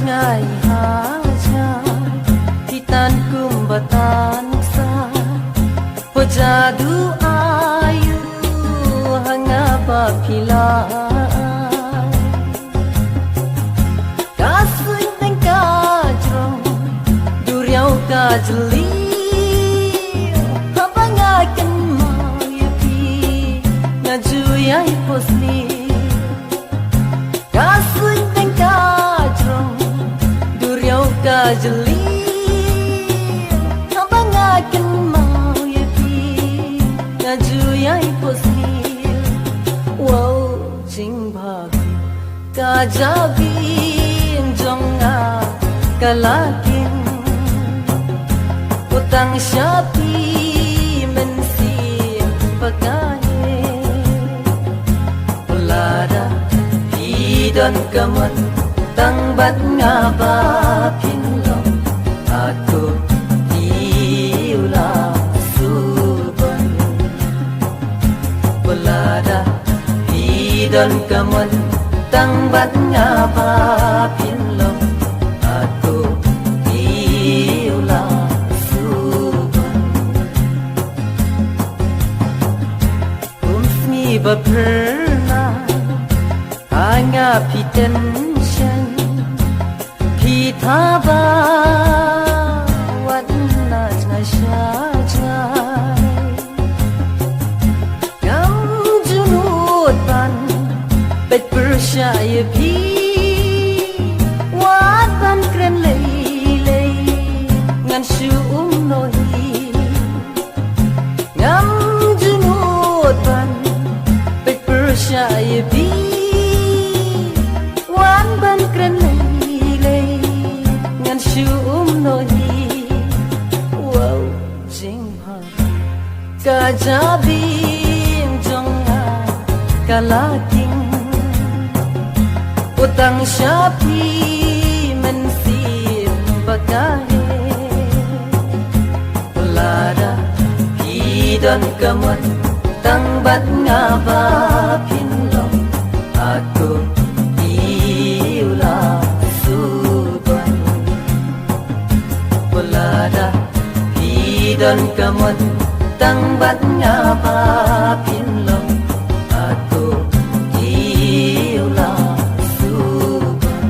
ngai haja hitan kumbatan sa pojadu ayu hanga bapila kasui tengka jrong duriau kajeli habangakan mayapi ngajuyai posni kasui tengka jrong duriau kajeli habangakan mayapi ngajuyai posni wow jing bhabi kajabin jonga kalakin utang syapi mensi pagane pelada hidon kamat tangbat ngaba pinlong aku diula suban pelada hidon kamat tangbat ngaba pinlong aku diula ba pernah hanya tension pitaba wadna jajai ngam junut ban bet percaya pi wad ban kren lei ngan shu nohi ngam junut ban percaya bi wan ban kren lei ngan shu nohi wow jing ha kajabin jonga kalaking utang syapi mensim bakahe pelada hidon kamat tangbat ngaba pinlong aku diula suban pelada hidon kamat tangbat ngaba pinlong aku diula suban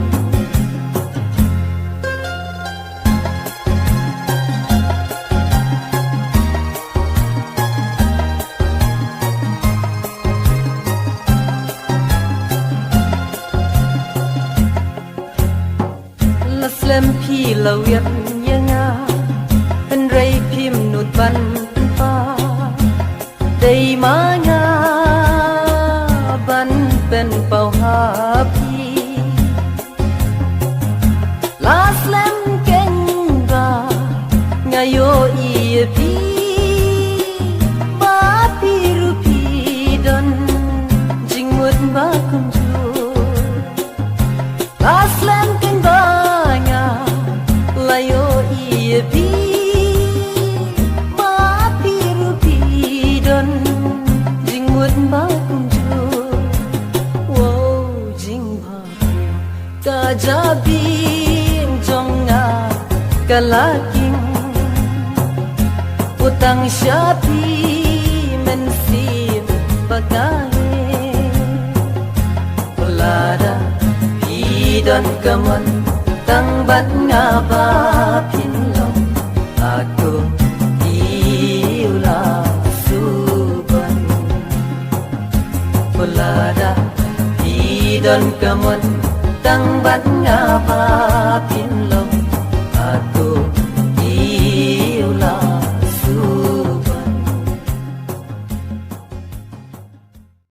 lempi lawir nyanga penrai pim nut ban pa dei manga ban pen pau hapi las lem kenga ngayo ie pi ba pi rupi don jingmut ba kunju las lem kenga layo ie pi ma pi rupi don jingmut ba kunju wow jing ba kajabin jonga kalaking utang syapi mensim pagane pelada hidon kamat tangbat ngaba pinlong aku diula suban pelada hidon kamat tangbat ngaba pinlong